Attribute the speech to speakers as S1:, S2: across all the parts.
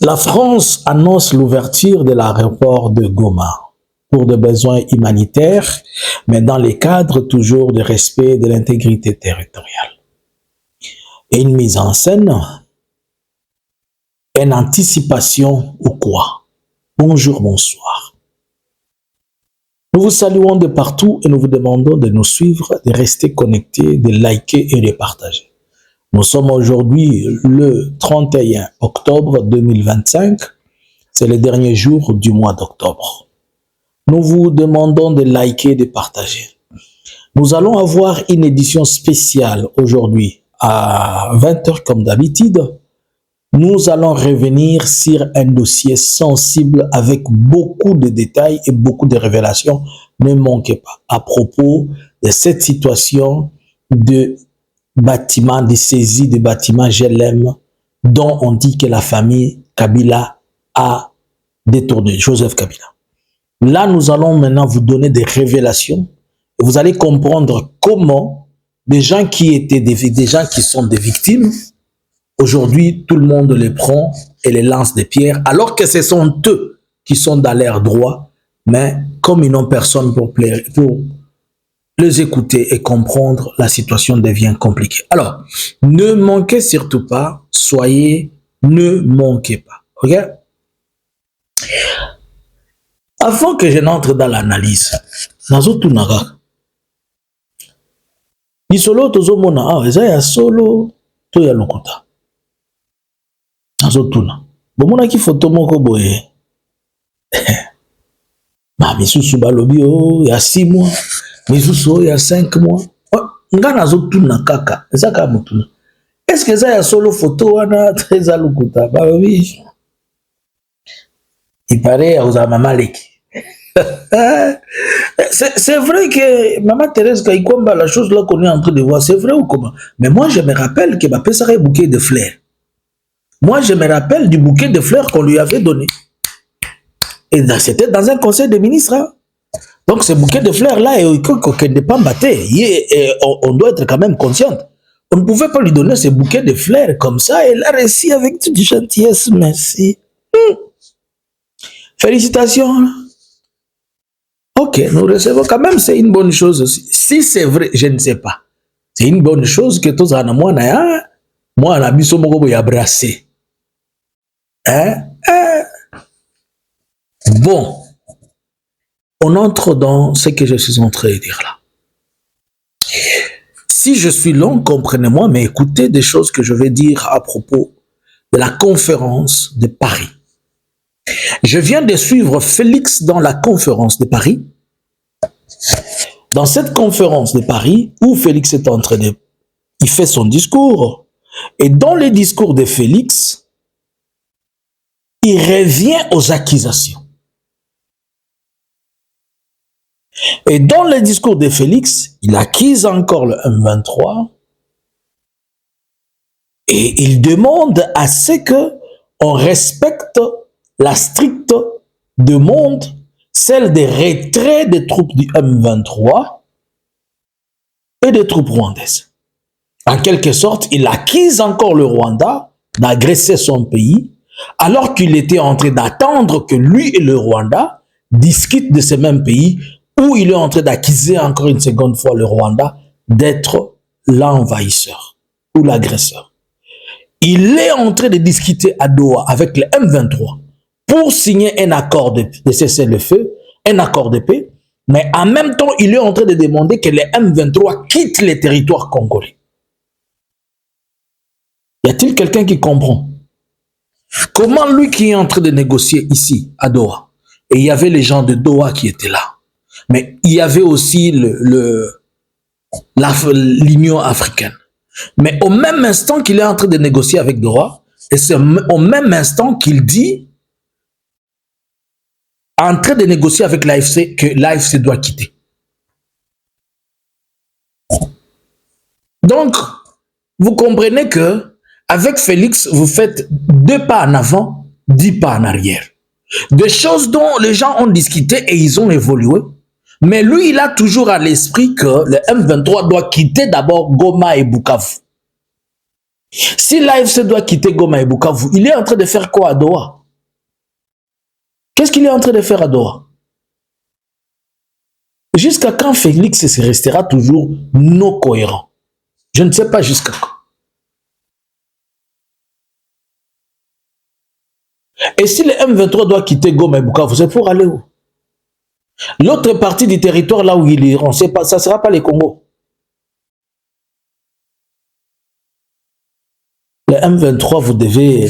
S1: La France annonce l'ouverture de l'aéroport de Goma pour des besoins humanitaires, mais dans les cadres toujours de respect de l'intégrité territoriale. Et une mise en scène, une anticipation ou quoi? Bonjour, bonsoir. Nous vous saluons de partout et nous vous demandons de nous suivre, de rester connectés, de liker et de partager. Nous sommes aujourd'hui le 31 octobre 2025. C'est le dernier jour du mois d'octobre. Nous vous demandons de liker et de partager. Nous allons avoir une édition spéciale aujourd'hui à 20h comme d'habitude. Nous allons revenir sur un dossier sensible avec beaucoup de détails et beaucoup de révélations. Ne manquez pas à propos de cette situation de bâtiment, de saisie de bâtiments GLM dont on dit que la famille Kabila a détourné, Joseph Kabila. Là, nous allons maintenant vous donner des révélations et vous allez comprendre comment des gens qui étaient des gens qui sont des victimes, aujourd'hui, tout le monde les prend et les lance des pierres, alors que ce sont eux qui sont dans l'air droit, mais comme ils n'ont personne pour les écouter et comprendre, la situation devient compliquée. Alors, ne manquez surtout pas, ne manquez pas, ok? Avant que je n'entre dans l'analyse, Nisolo tozomona eza ya solo to ya lokuta. Nazotuna. Bomonaki photo moko boye. Ma misusu balobi o ya 6 mois, misusu ya 5 mois. Nga nazotuna kaka, eza ka mutuna. Est-ce que eza ya solo photo wana eza lokuta? Balobi. Il paraît aux maman leki. C'est vrai que Maman Thérèse Kaikwamba, la chose là qu'on est en train de voir, c'est vrai ou comment? Mais moi, je me rappelle que ma père un bouquet de fleurs. Moi, je me rappelle du bouquet de fleurs qu'on lui avait donné. Et c'était dans un conseil de ministres. Hein. Donc, ce bouquet de fleurs-là, qu'on n'est pas battu. On doit être quand même consciente. On ne pouvait pas lui donner ce bouquet de fleurs comme ça. Et elle a réussi avec toute gentillesse. Merci. Félicitations. Ok, nous recevons quand même, c'est une bonne chose aussi. Si c'est vrai, je ne sais pas. C'est une bonne chose que tous en moi, on a mis son mot à brasser. Bon, on entre dans ce que je suis en train de dire là. Si je suis long, comprenez-moi, mais écoutez des choses que je vais dire à propos de la conférence de Paris. Je viens de suivre Félix dans la conférence de Paris. Dans cette conférence de Paris, où Félix est en train de... Il fait son discours. Et dans le discours de Félix, il revient aux accusations. Et dans le discours de Félix, il accuse encore le M23. Et il demande à ce qu'on respecte la stricte demande, celle des retraits des troupes du M23 et des troupes rwandaises. En quelque sorte, il accuse encore le Rwanda d'agresser son pays, alors qu'il était en train d'attendre que lui et le Rwanda discutent de ce même pays, où il est en train d'accuser encore une seconde fois le Rwanda d'être l'envahisseur ou l'agresseur. Il est en train de discuter à Doha avec le M23 pour signer un accord de cessez-le-feu, un accord de paix, mais en même temps, il est en train de demander que les M23 quittent les territoires congolais. Y a-t-il quelqu'un qui comprend? Comment lui qui est en train de négocier ici, à Doha, et il y avait les gens de Doha qui étaient là, mais il y avait aussi l'Union africaine. Mais au même instant qu'il est en train de négocier avec Doha, et c'est au même instant qu'il dit en train de négocier avec l'AFC que l'AFC doit quitter. Donc, vous comprenez que avec Félix, vous faites 2 pas en avant, 10 pas en arrière. Des choses dont les gens ont discuté et ils ont évolué. Mais lui, il a toujours à l'esprit que le M23 doit quitter d'abord Goma et Bukavu. Si l'AFC doit quitter Goma et Bukavu, il est en train de faire quoi à Doha? Qu'est-ce qu'il est en train de faire à Doha? Jusqu'à quand Félix restera toujours non cohérent? Je ne sais pas jusqu'à quand. Et si le M23 doit quitter Goma et Bukavu, c'est pour aller où? L'autre partie du territoire là où ils iront, ça ne sera pas les Congo. Le M23, vous devez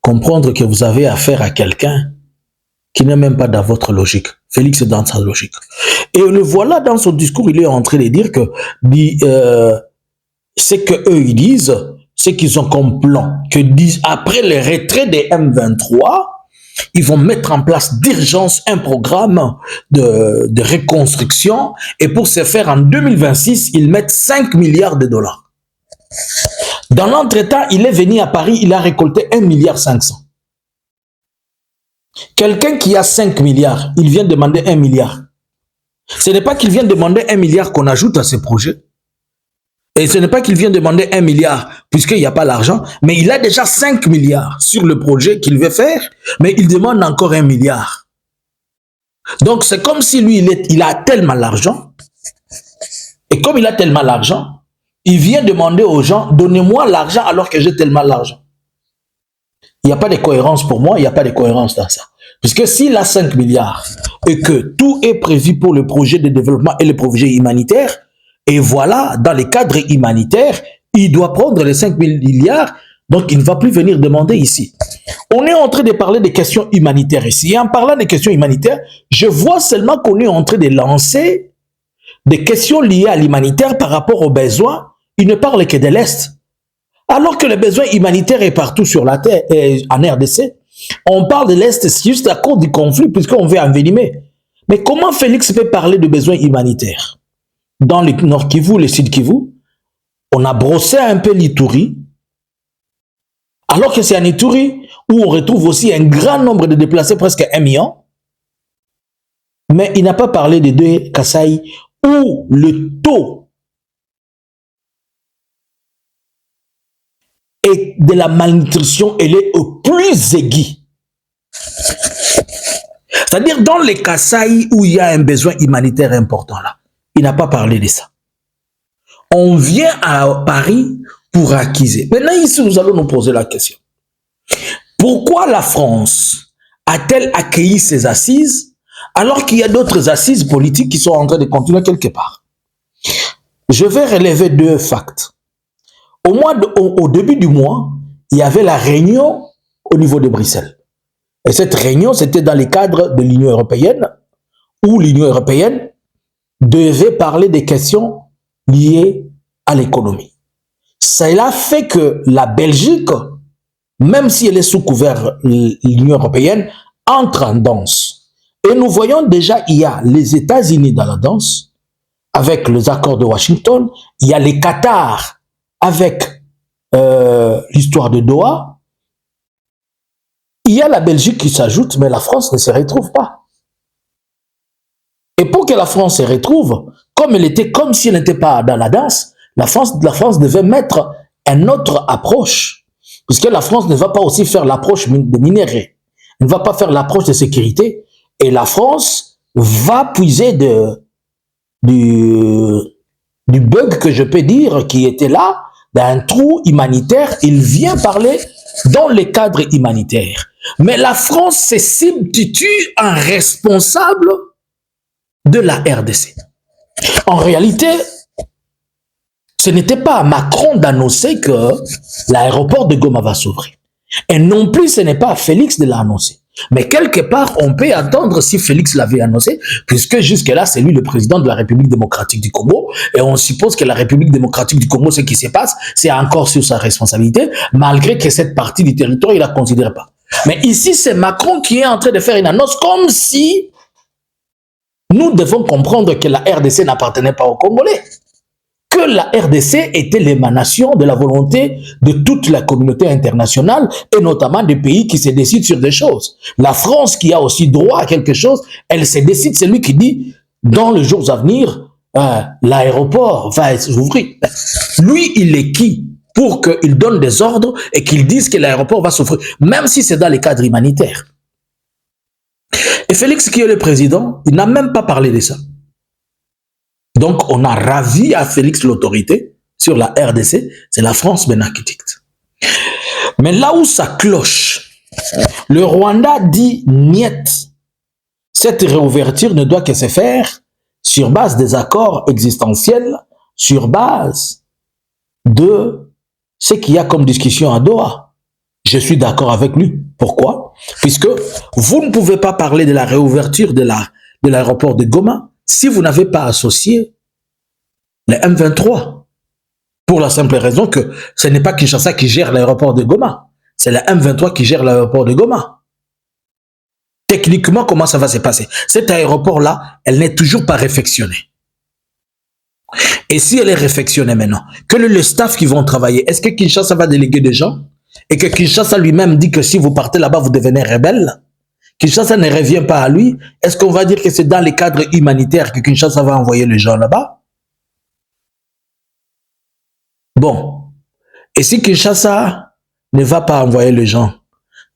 S1: comprendre que vous avez affaire à quelqu'un qui n'est même pas dans votre logique. Félix est dans sa logique. Et le voilà dans son discours, il est en train de dire que ce qu'eux ils disent, c'est qu'ils ont comme plan, que après le retrait des M23, ils vont mettre en place d'urgence un programme de reconstruction et pour ce faire en 2026, ils mettent 5 milliards de dollars. Dans l'entretemps, il est venu à Paris, il a récolté 1,5 milliard. Quelqu'un qui a 5 milliards, il vient demander 1 milliard. Ce n'est pas qu'il vient demander 1 milliard qu'on ajoute à ce projet. Et ce n'est pas qu'il vient demander 1 milliard puisqu'il n'y a pas l'argent, mais il a déjà 5 milliards sur le projet qu'il veut faire, mais il demande encore 1 milliard. Donc c'est comme si lui, il a tellement l'argent, et comme il a tellement l'argent, il vient demander aux gens, donnez-moi l'argent alors que j'ai tellement l'argent. Il n'y a pas de cohérence pour moi, il n'y a pas de cohérence dans ça. Puisque s'il a 5 milliards et que tout est prévu pour le projet de développement et le projet humanitaire, et voilà, dans les cadres humanitaires, il doit prendre les 5 milliards, donc il ne va plus venir demander ici. On est en train de parler des questions humanitaires ici. Et en parlant des questions humanitaires, je vois seulement qu'on est en train de lancer des questions liées à l'humanitaire par rapport aux besoins. Il ne parle que de l'Est. Alors que le besoin humanitaire est partout sur la terre, en RDC, on parle de l'Est juste à cause du conflit, puisqu'on veut envenimer. Mais comment Félix peut parler de besoins humanitaires? Dans le Nord Kivu, le Sud Kivu, on a brossé un peu l'Ituri, alors que c'est en Ituri où on retrouve aussi un grand nombre de déplacés, presque 1 million. Mais il n'a pas parlé des deux Kasaï, où le taux et de la malnutrition, elle est au plus aigu. C'est-à-dire dans les Kasaï où il y a un besoin humanitaire important là. Il n'a pas parlé de ça. On vient à Paris pour acquiser. Maintenant ici, nous allons nous poser la question. Pourquoi la France a-t-elle accueilli ces assises alors qu'il y a d'autres assises politiques qui sont en train de continuer quelque part? Je vais relever deux facts. Au début du mois, il y avait la réunion au niveau de Bruxelles. Et cette réunion, c'était dans le cadre de l'Union européenne, où l'Union européenne devait parler des questions liées à l'économie. Cela fait que la Belgique, même si elle est sous couvert l'Union européenne, entre en danse. Et nous voyons déjà, il y a les États-Unis dans la danse, avec les accords de Washington, il y a les Qatar, avec l'histoire de Doha, il y a la Belgique qui s'ajoute, mais la France ne se retrouve pas. Et pour que la France se retrouve, comme si elle n'était pas dans la danse, la France devait mettre une autre approche, puisque la France ne va pas aussi faire l'approche de minerais, elle ne va pas faire l'approche de sécurité, et la France va puiser du bug que je peux dire qui était là, d'un trou humanitaire, il vient parler dans les cadres humanitaires. Mais la France se substitue en responsable de la RDC. En réalité, ce n'était pas à Macron d'annoncer que l'aéroport de Goma va s'ouvrir. Et non plus, ce n'est pas à Félix de l'annoncer. Mais quelque part, on peut attendre si Félix l'avait annoncé, puisque jusque-là, c'est lui le président de la République démocratique du Congo, et on suppose que la République démocratique du Congo, ce qui se passe, c'est encore sur sa responsabilité, malgré que cette partie du territoire, il ne la considère pas. Mais ici, c'est Macron qui est en train de faire une annonce comme si nous devons comprendre que la RDC n'appartenait pas aux Congolais, que la RDC était l'émanation de la volonté de toute la communauté internationale et notamment des pays qui se décident sur des choses. La France qui a aussi droit à quelque chose, elle se décide, c'est lui qui dit dans les jours à venir, l'aéroport va s'ouvrir. Lui, il est qui pour qu'ils donnent des ordres et qu'ils disent que l'aéroport va souffrir, même si c'est dans les cadres humanitaires. Et Félix, qui est le président, il n'a même pas parlé de ça. Donc, on a ravi à Félix l'autorité sur la RDC, c'est la France maintenant qui dicte. Mais là où ça cloche, le Rwanda dit niet. Cette réouverture ne doit que se faire sur base des accords existentiels, sur base de ce qu'il y a comme discussion à Doha. Je suis d'accord avec lui. Pourquoi? Puisque vous ne pouvez pas parler de la réouverture de l'aéroport de Goma si vous n'avez pas associé les M23. Pour la simple raison que ce n'est pas Kinshasa qui gère l'aéroport de Goma. C'est la M23 qui gère l'aéroport de Goma. Techniquement, comment ça va se passer? Cet aéroport-là, elle n'est toujours pas réfectionnée. Et si elle est réfectionnée maintenant, quel est le staff qui vont travailler? Est-ce que Kinshasa va déléguer des gens? Et que Kinshasa lui-même dit que si vous partez là-bas, vous devenez rebelle? Kinshasa ne revient pas à lui? Est-ce qu'on va dire que c'est dans les cadres humanitaires que Kinshasa va envoyer les gens là-bas? Bon. Et si Kinshasa ne va pas envoyer les gens,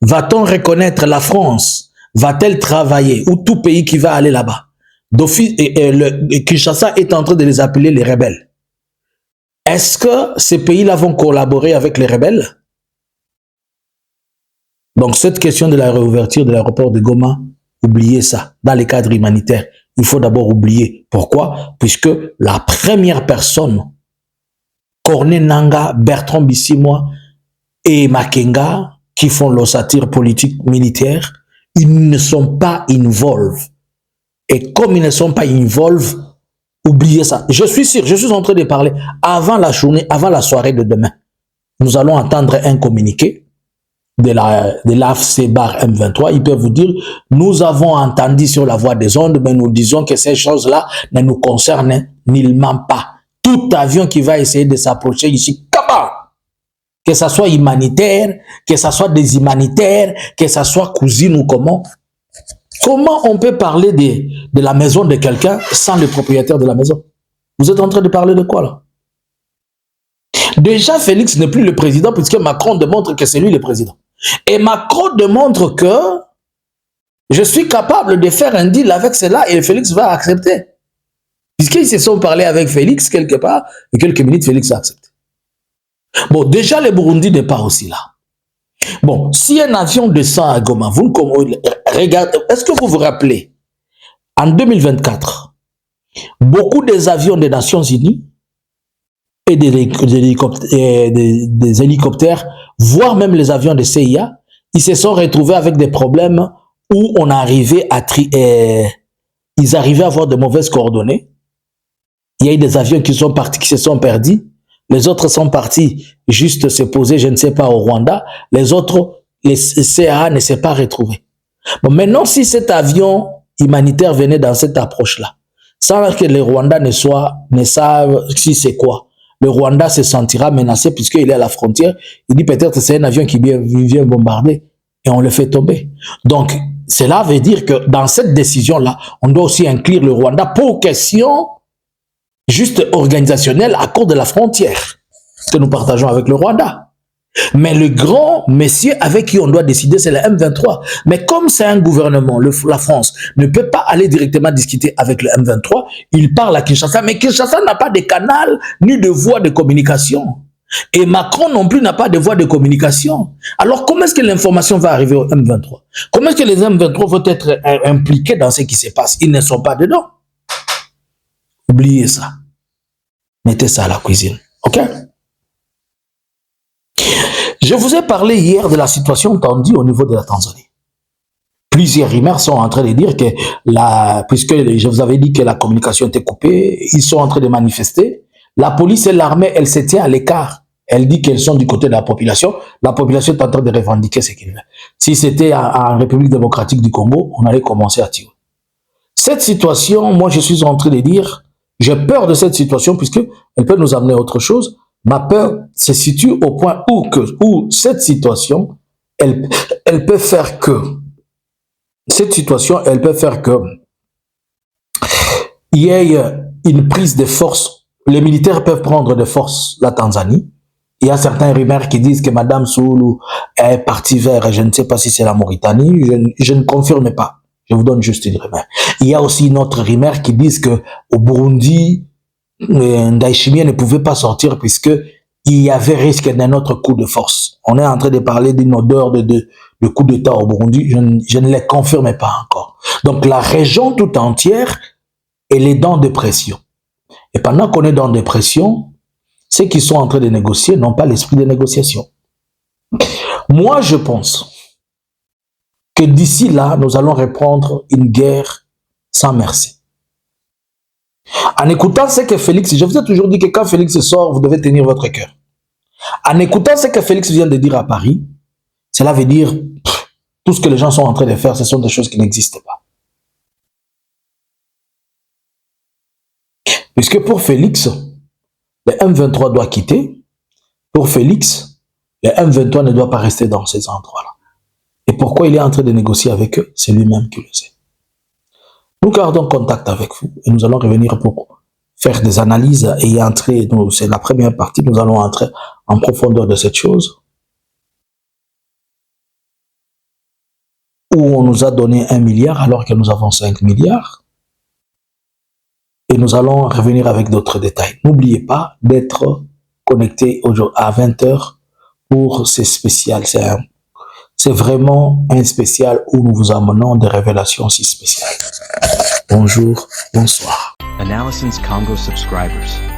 S1: va-t-on reconnaître la France? Va-t-elle travailler? Ou tout pays qui va aller là-bas? D'office, Kinshasa est en train de les appeler les rebelles. Est-ce que ces pays-là vont collaborer avec les rebelles? Donc, cette question de la réouverture de l'aéroport de Goma, oubliez ça. Dans les cadres humanitaires, il faut d'abord oublier. Pourquoi? Puisque la première personne, Corneille Nangaa, Bertrand Bisimwa et Makenga, qui font l'ossature politique militaire, ils ne sont pas involved. Et comme ils ne sont pas involved, oubliez ça. Je suis sûr, je suis en train de parler avant la journée, avant la soirée de demain. Nous allons entendre un communiqué de l'AFC bar M23. Ils peuvent vous dire, nous avons entendu sur la voie des ondes, mais nous disons que ces choses-là ne nous concernent nullement pas. Tout avion qui va essayer de s'approcher ici, que ça soit humanitaire, que ça soit des humanitaires, que ça soit cousine ou comment on peut parler de la maison de quelqu'un sans le propriétaire de la maison? Vous êtes en train de parler de quoi là? Déjà, Félix n'est plus le président puisque Macron démontre que c'est lui le président. Et Macron démontre que je suis capable de faire un deal avec cela et Félix va accepter. Puisqu'ils se sont parlé avec Félix quelque part, et quelques minutes, Félix a accepté. Bon, déjà, le Burundi n'est pas aussi là. Bon, si un avion descend à Goma, vous regardez, est-ce que vous vous rappelez, en 2024, beaucoup des avions des Nations Unies et des hélicoptères, voire même les avions de CIA, ils se sont retrouvés avec des problèmes où on arrivait à ils arrivaient à avoir de mauvaises coordonnées. Il y a eu des avions qui sont partis, qui se sont perdus. Les autres sont partis juste se poser, je ne sais pas, au Rwanda. Les autres, les CAA ne s'est pas retrouvé. Bon, maintenant, si cet avion humanitaire venait dans cette approche-là, sans que les Rwandais ne savent si c'est quoi, le Rwanda se sentira menacé puisqu'il est à la frontière. Il dit peut-être que c'est un avion qui vient bombarder et on le fait tomber. Donc, cela veut dire que dans cette décision-là, on doit aussi inclure le Rwanda pour question juste organisationnelle à cause de la frontière que nous partageons avec le Rwanda. Mais le grand monsieur avec qui on doit décider, c'est la M23. Mais comme c'est un gouvernement, la France ne peut pas aller directement discuter avec le M23, il parle à Kinshasa, mais Kinshasa n'a pas de canal ni de voie de communication. Et Macron non plus n'a pas de voie de communication. Alors comment est-ce que l'information va arriver au M23? Comment est-ce que les M23 vont être impliqués dans ce qui se passe? Ils ne sont pas dedans. Oubliez ça. Mettez ça à la cuisine. OK? Je vous ai parlé hier de la situation tendue au niveau de la Tanzanie. Plusieurs rumeurs sont en train de dire que, puisque je vous avais dit que la communication était coupée, ils sont en train de manifester. La police et l'armée, elle se tient à l'écart. Elle dit qu'elles sont du côté de la population. La population est en train de revendiquer ce qu'elle veut. Si c'était en République démocratique du Congo, on allait commencer à tirer. Cette situation, moi je suis en train de dire, j'ai peur de cette situation puisque elle peut nous amener à autre chose. Ma peur se situe au point où cette situation, elle peut faire que, il y ait une prise de force. Les militaires peuvent prendre de force la Tanzanie Il y a certains rumeurs qui disent que Madame Soulou est partie vers, je ne sais pas si c'est la Mauritanie, je ne confirme pas. Je vous donne juste une rumeur. Il y a aussi une autre rumeur qui dit que au Burundi, Ndayishimiye ne pouvait pas sortir puisque il y avait risque d'un autre coup de force. On est en train de parler d'une odeur de coup d'État au Burundi. Je ne les confirme pas encore. Donc la région tout entière, elle est dans dépression. Et pendant qu'on est dans dépression, ceux qui sont en train de négocier n'ont pas l'esprit de négociation. Moi, je pense que d'ici là, nous allons reprendre une guerre sans merci. En écoutant ce que Félix, je vous ai toujours dit que quand Félix sort, vous devez tenir votre cœur. En écoutant ce que Félix vient de dire à Paris, cela veut dire tout ce que les gens sont en train de faire, ce sont des choses qui n'existent pas. Puisque pour Félix, le M23 doit quitter. Pour Félix, le M23 ne doit pas rester dans ces endroits-là. Et pourquoi il est en train de négocier avec eux, c'est lui-même qui le sait. Nous gardons contact avec vous et nous allons revenir pour faire des analyses et entrer, c'est la première partie, nous allons entrer en profondeur de cette chose. Où on nous a donné 1 milliard alors que nous avons 5 milliards. Et nous allons revenir avec d'autres détails. N'oubliez pas d'être connecté à 20h pour ces spéciales. C'est vraiment un spécial où nous vous amenons des révélations si spéciales. Bonjour, bonsoir.
S2: Analysins Congo subscribers.